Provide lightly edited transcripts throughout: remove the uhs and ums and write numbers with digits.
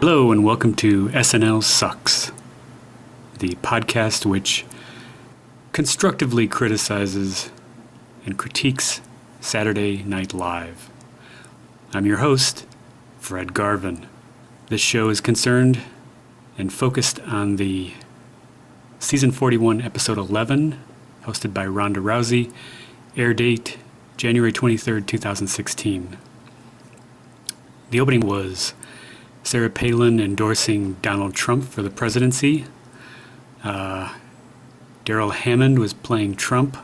Hello and welcome to SNL Sucks, the podcast which constructively criticizes and critiques Saturday Night Live. I'm your host, Fred Garvin. This show is concerned and focused on the Season 41, Episode 11, hosted by Ronda Rousey, air date January 23rd, 2016. The opening was Sarah Palin endorsing Donald Trump for the presidency. Daryl Hammond was playing Trump,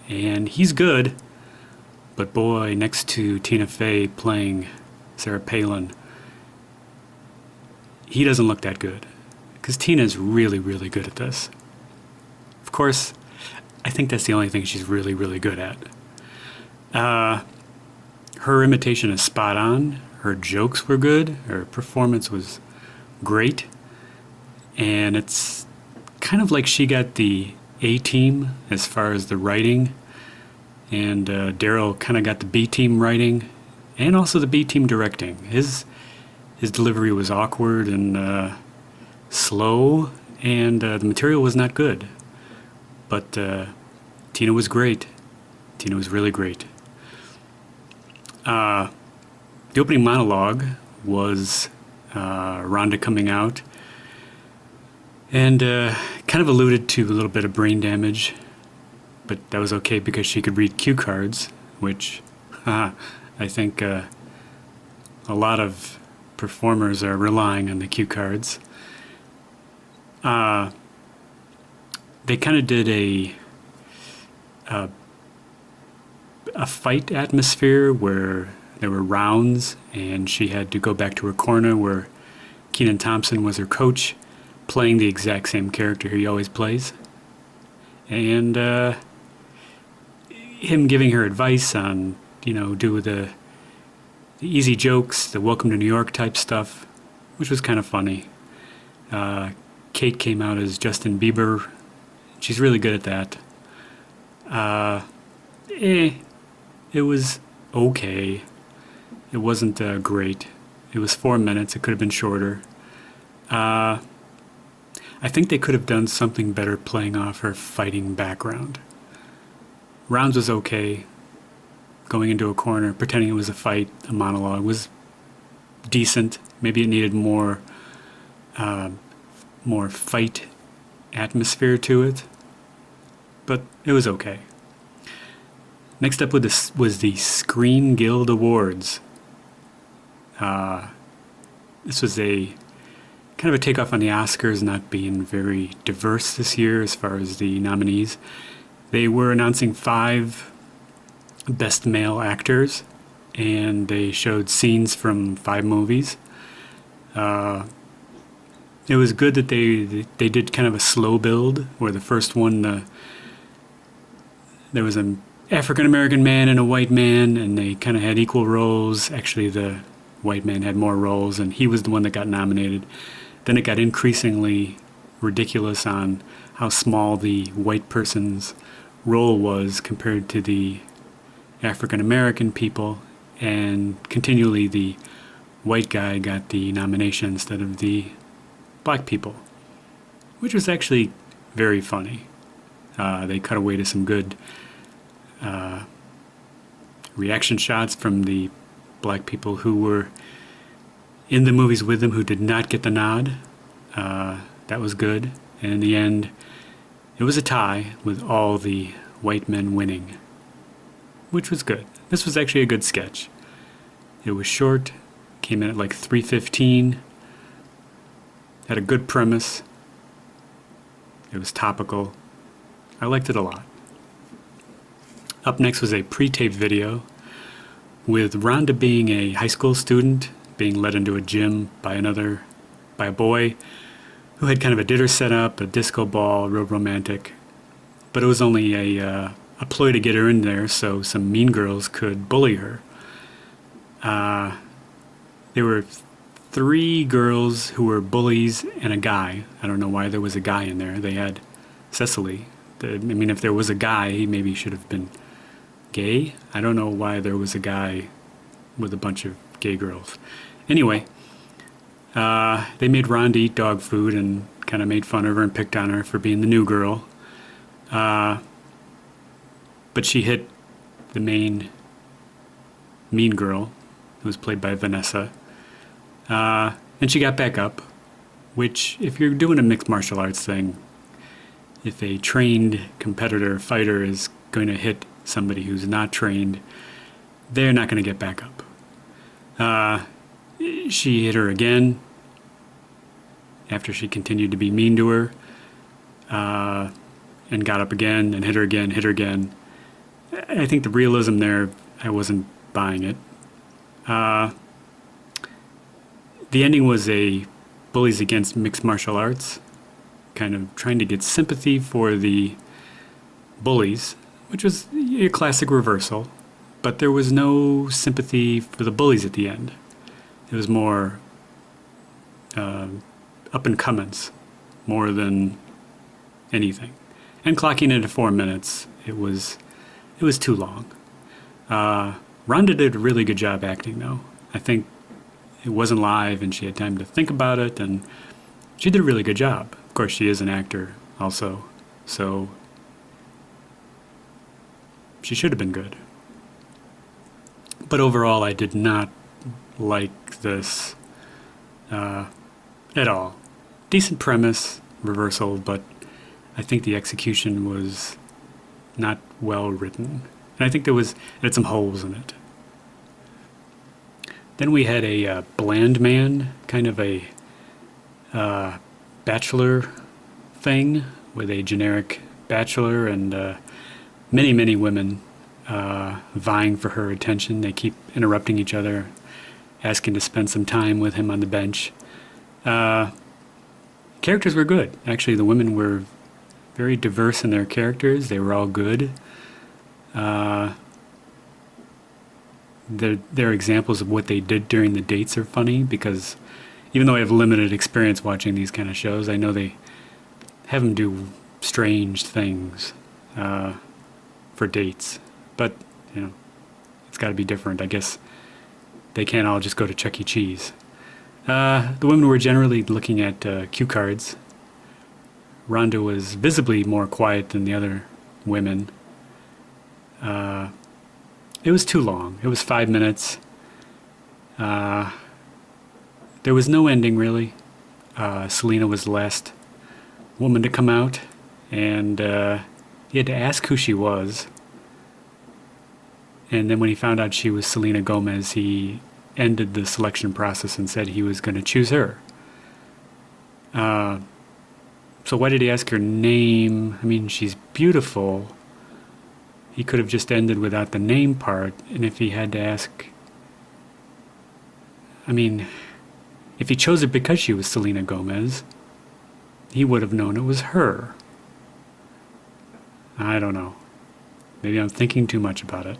and he's good, but boy, next to Tina Fey playing Sarah Palin, he doesn't look that good, because Tina's really, really good at this. Of course, I think that's the only thing she's really, really good at. Her imitation is spot on. Her jokes were good. Her performance was great. And it's kind of like she got the A-team as far as the writing. And Daryl kind of got the B-team writing and also the B-team directing. His delivery was awkward and slow, and the material was not good. But Tina was great. Tina was really great. The opening monologue was Ronda coming out and kind of alluded to a little bit of brain damage, but that was okay because she could read cue cards, which I think a lot of performers are relying on the cue cards. They kind of did a fight atmosphere where there were rounds, and she had to go back to her corner where Kenan Thompson was her coach, playing the exact same character he always plays. And him giving her advice on, do the easy jokes, the welcome to New York type stuff, which was kind of funny. Kate came out as Justin Bieber. She's really good at that. It was okay. It wasn't great. It was 4 minutes. It could have been shorter. I think they could have done something better playing off her fighting background. Rounds was okay. Going into a corner, pretending it was a fight, a monologue, was decent. Maybe it needed more fight atmosphere to it, but it was okay. Next up with this was the Screen Guild Awards. This was a kind of a takeoff on the Oscars not being very diverse this year as far as the nominees. They were announcing 5 Best Male Actors, and they showed scenes from 5 movies. It was good that they did kind of a slow build, where the first one, there was an African-American man and a white man, and they kind of had equal roles. Actually, the white man had more roles, and he was the one that got nominated. Then it got increasingly ridiculous on how small the white person's role was compared to the African-American people, and continually the white guy got the nomination instead of the black people, which was actually very funny. They cut away to some good reaction shots from the black people who were in the movies with them who did not get the nod. That was good. And in the end, it was a tie with all the white men winning, which was good. This was actually a good sketch. It was short, came in at like 3:15, had a good premise. It was topical. I liked it a lot. Up next was a pre-taped video with Ronda being a high school student being led into a gym by a boy who had kind of a dinner set up, a disco ball, real romantic. But it was only a ploy to get her in there so some mean girls could bully her. There were 3 girls who were bullies and a guy. I don't know why there was a guy in there. They had Cecily. If there was a guy, he maybe should have been gay. I don't know why there was a guy with a bunch of gay girls. Anyway, They made Ronda eat dog food and kind of made fun of her and picked on her for being the new girl. But she hit the main mean girl, who was played by Vanessa. And she got back up, which, if you're doing a mixed martial arts thing, if a trained competitor fighter is going to hit somebody who's not trained, they're not going to get back up. She hit her again after she continued to be mean to her, and got up again and hit her again, hit her again. I think the realism there, I wasn't buying it. The ending was a Bullies Against Mixed Martial Arts, kind of trying to get sympathy for the bullies, which was a classic reversal, but there was no sympathy for the bullies at the end. It was more up and comings, more than anything. And clocking into 4 minutes, it was too long. Ronda did a really good job acting, though. I think it wasn't live, and she had time to think about it, and she did a really good job. Of course, she is an actor also, so she should have been good. But overall, I did not like this at all. Decent premise, reversal, but I think the execution was not well written. And I think it had some holes in it. Then we had a bland man, kind of a bachelor thing, with a generic bachelor and many, many women vying for her attention. They keep interrupting each other, asking to spend some time with him on the bench. Characters were good. Actually, the women were very diverse in their characters. They were all good. Their examples of what they did during the dates are funny, because even though I have limited experience watching these kind of shows, I know they have them do strange things for dates. But, you know, it's got to be different. I guess they can't all just go to Chuck E. Cheese. The women were generally looking at cue cards. Ronda was visibly more quiet than the other women. It was too long. It was 5 minutes. There was no ending, really. Selena was the last woman to come out, and he had to ask who she was. And then when he found out she was Selena Gomez, he ended the selection process and said he was going to choose her. So why did he ask her name? I mean, she's beautiful. He could have just ended without the name part, and if he had to ask... I mean, if he chose her because she was Selena Gomez, he would have known it was her. I don't know. Maybe I'm thinking too much about it.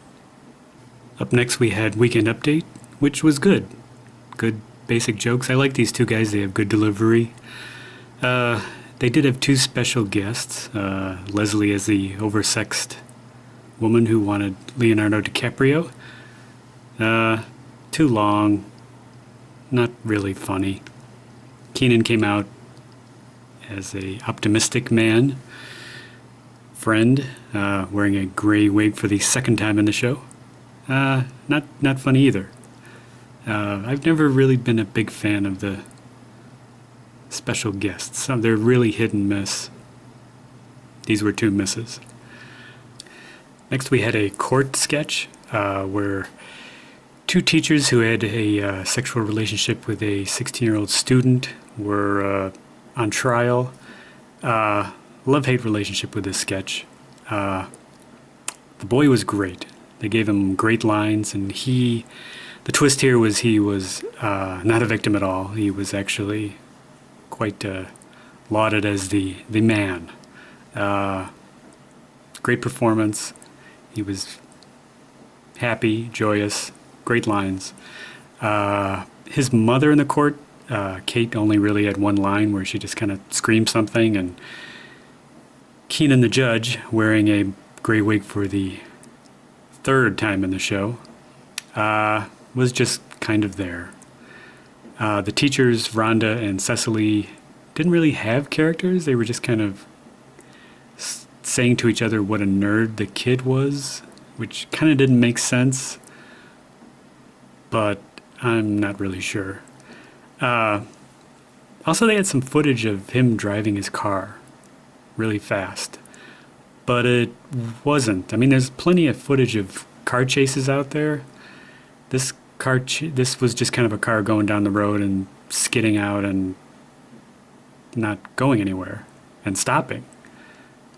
Up next we had Weekend Update, which was good. Good basic jokes. I like these two guys. They have good delivery. They did have two special guests. Leslie as the oversexed woman who wanted Leonardo DiCaprio. Too long. Not really funny. Keenan came out as a optimistic man. Friend, wearing a gray wig for the second time in the show. Not funny either. I've never really been a big fan of the special guests. They're really hit and miss. These were two misses. Next we had a court sketch where two teachers who had a sexual relationship with a 16-year-old student were on trial. Love-hate relationship with this sketch. The boy was great. They gave him great lines, and the twist here was he was not a victim at all. He was actually quite lauded as the man. Great performance. He was happy, joyous, great lines. His mother in the court, Kate, only really had one line where she just kind of screamed something, and Keenan the judge, wearing a gray wig for the third time in the show, was just kind of there. The teachers, Rhonda and Cecily, didn't really have characters. They were just kind of saying to each other what a nerd the kid was, which kind of didn't make sense, but I'm not really sure. Also, they had some footage of him driving his car really fast, but it wasn't. I mean, there's plenty of footage of car chases out there. This this was just kind of a car going down the road and skidding out and not going anywhere and stopping.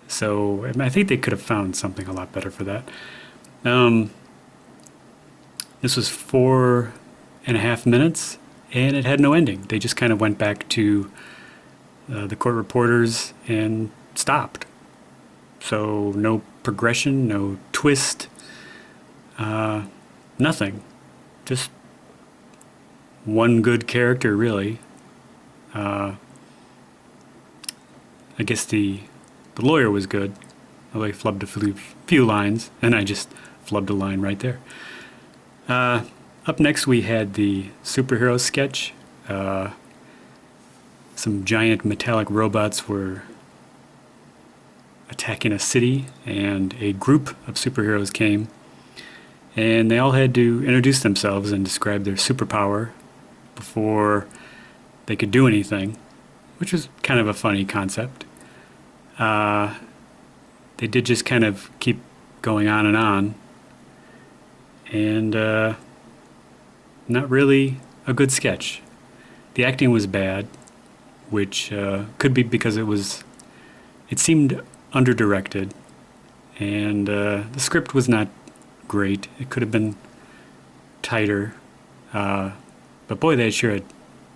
So I think they could have found something a lot better for that. This was 4.5 minutes, and it had no ending. They just kind of went back to the court reporters and stopped. So no progression, no twist, nothing. Just one good character, really. I guess the lawyer was good. Although he flubbed a few lines, and I just flubbed a line right there. Up next, we had the superhero sketch. Some giant metallic robots were attacking a city, and a group of superheroes came, and they all had to introduce themselves and describe their superpower before they could do anything, which was kind of a funny concept. They did just kind of keep going on, and not really a good sketch. The acting was bad, which could be because it seemed under-directed, and the script was not great. It could have been tighter, but boy, they sure had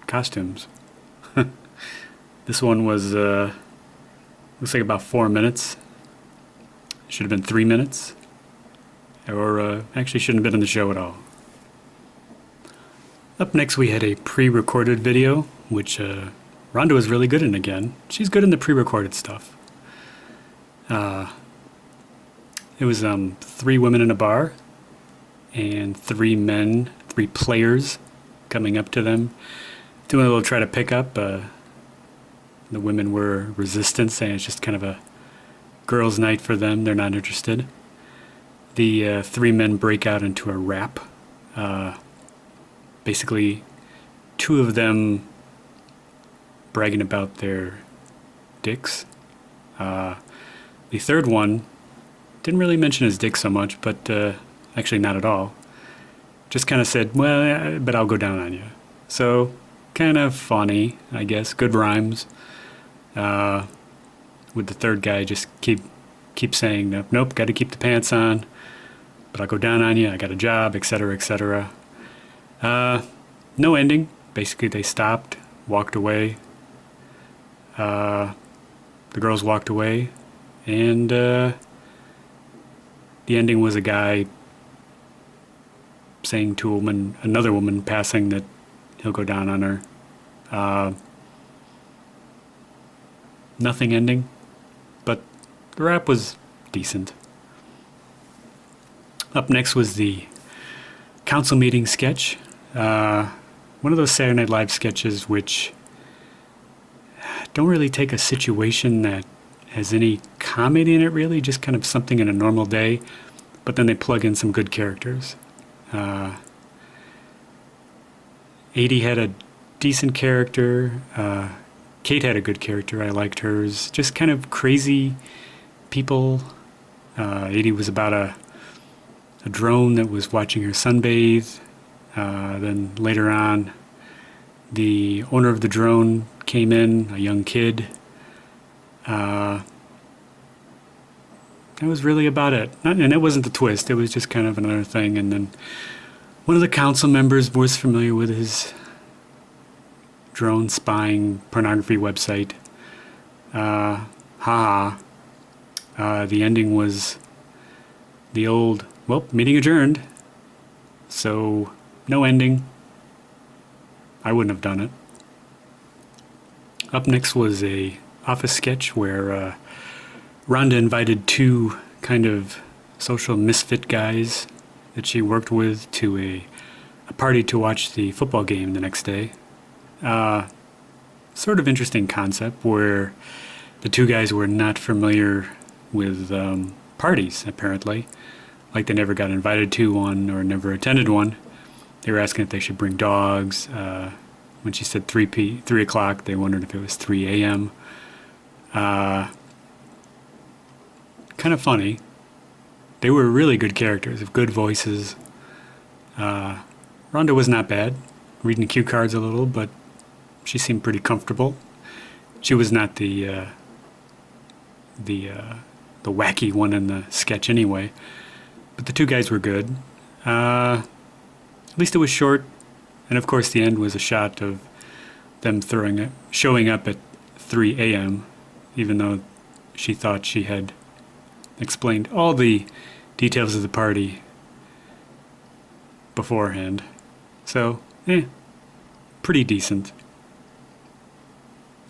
costumes. This one was, looks like about 4 minutes. Should have been 3 minutes, or actually shouldn't have been in the show at all. Up next, we had a pre-recorded video, which Ronda was really good in again. She's good in the pre-recorded stuff. It was 3 women in a bar, and 3 men, 3 players coming up to them, doing a little try to pick up. The women were resistant, saying it's just kind of a girls' night for them. They're not interested. The 3 men break out into a rap. Basically, 2 of them bragging about their dicks. The 3rd one didn't really mention his dick so much, but actually not at all. Just kind of said, well, but I'll go down on you. So, kind of funny, I guess. Good rhymes. With the 3rd guy just keep saying, nope, got to keep the pants on, but I'll go down on you, I got a job, etc., etc. No ending. Basically, they stopped, walked away. The girls walked away, and the ending was a guy saying to a woman, another woman passing, that he'll go down on her. Nothing ending, but the rap was decent. Up next was the council meeting sketch. One of those Saturday Night Live sketches which don't really take a situation that has any comedy in it, really, just kind of something in a normal day, but then they plug in some good characters. 80 had a decent character. Kate had a good character. I liked hers. Just kind of crazy people. 80 was about a drone that was watching her sunbathe. Then later on, the owner of the drone came in, a young kid. That was really about it. And it wasn't the twist. It was just kind of another thing. And then one of the council members was familiar with his drone spying pornography website. The ending was the old, well, meeting adjourned. So, no ending. I wouldn't have done it. Up next was a office sketch where Rhonda invited 2 kind of social misfit guys, that she worked with to a party to watch the football game the next day. Sort of interesting concept where the two guys were not familiar with parties, apparently. Like they never got invited to one or never attended one. They were asking if they should bring dogs. When she said 3 o'clock, they wondered if it was 3 a.m. Kind of funny. They were really good characters, with good voices. Ronda was not bad, reading the cue cards a little, but she seemed pretty comfortable. She was not the wacky one in the sketch anyway. But the two guys were good. At least it was short, and of course the end was a shot of them showing up at 3 a.m., even though she thought she had explained all the details of the party beforehand. So, pretty decent.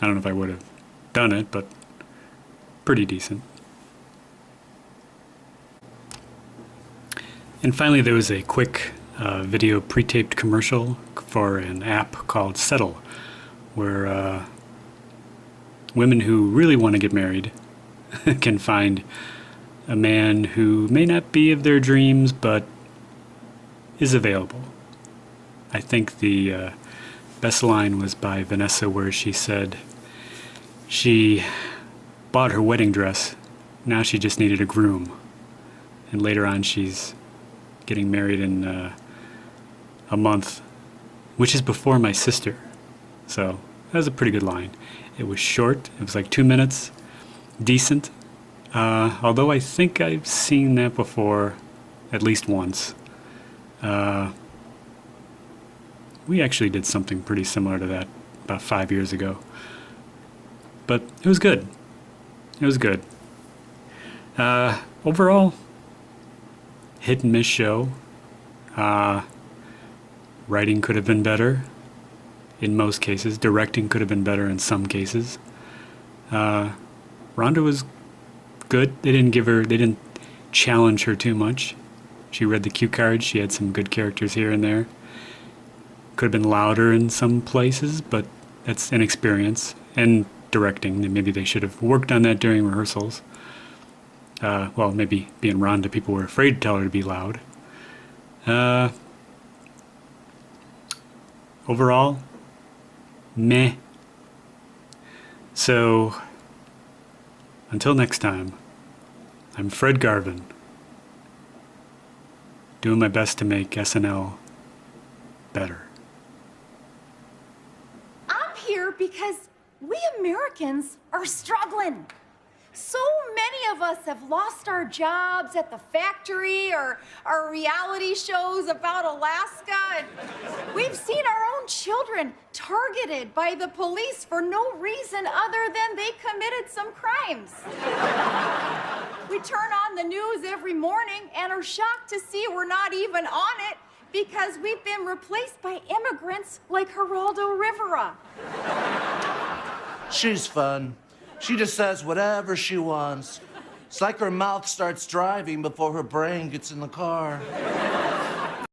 I don't know if I would have done it, but pretty decent. And finally, there was a quick video pre-taped commercial for an app called Settle, where women who really want to get married can find a man who may not be of their dreams, but is available. I think the best line was by Vanessa, where she said she bought her wedding dress, now she just needed a groom. And later on she's getting married in a month, which is before my sister. So that was a pretty good line. It was short, it was like 2 minutes, decent. Although I think I've seen that before at least once. We actually did something pretty similar to that about 5 years ago. But it was good. It was good. Overall, hit and miss show. Writing could have been better in most cases. Directing could have been better in some cases. Ronda was good. They didn't challenge her too much. She read the cue cards. She had some good characters here and there. Could have been louder in some places, but that's inexperience. And directing, maybe they should have worked on that during rehearsals. Well, maybe being Ronda, people were afraid to tell her to be loud. Overall, meh. So, until next time, I'm Fred Garvin, doing my best to make SNL better. I'm here because we Americans are struggling. So many of us have lost our jobs at the factory or our reality shows about Alaska. And we've seen our own children targeted by the police for no reason other than they committed some crimes. We turn on the news every morning and are shocked to see we're not even on it because we've been replaced by immigrants like Geraldo Rivera. She's fun. She just says whatever she wants. It's like her mouth starts driving before her brain gets in the car.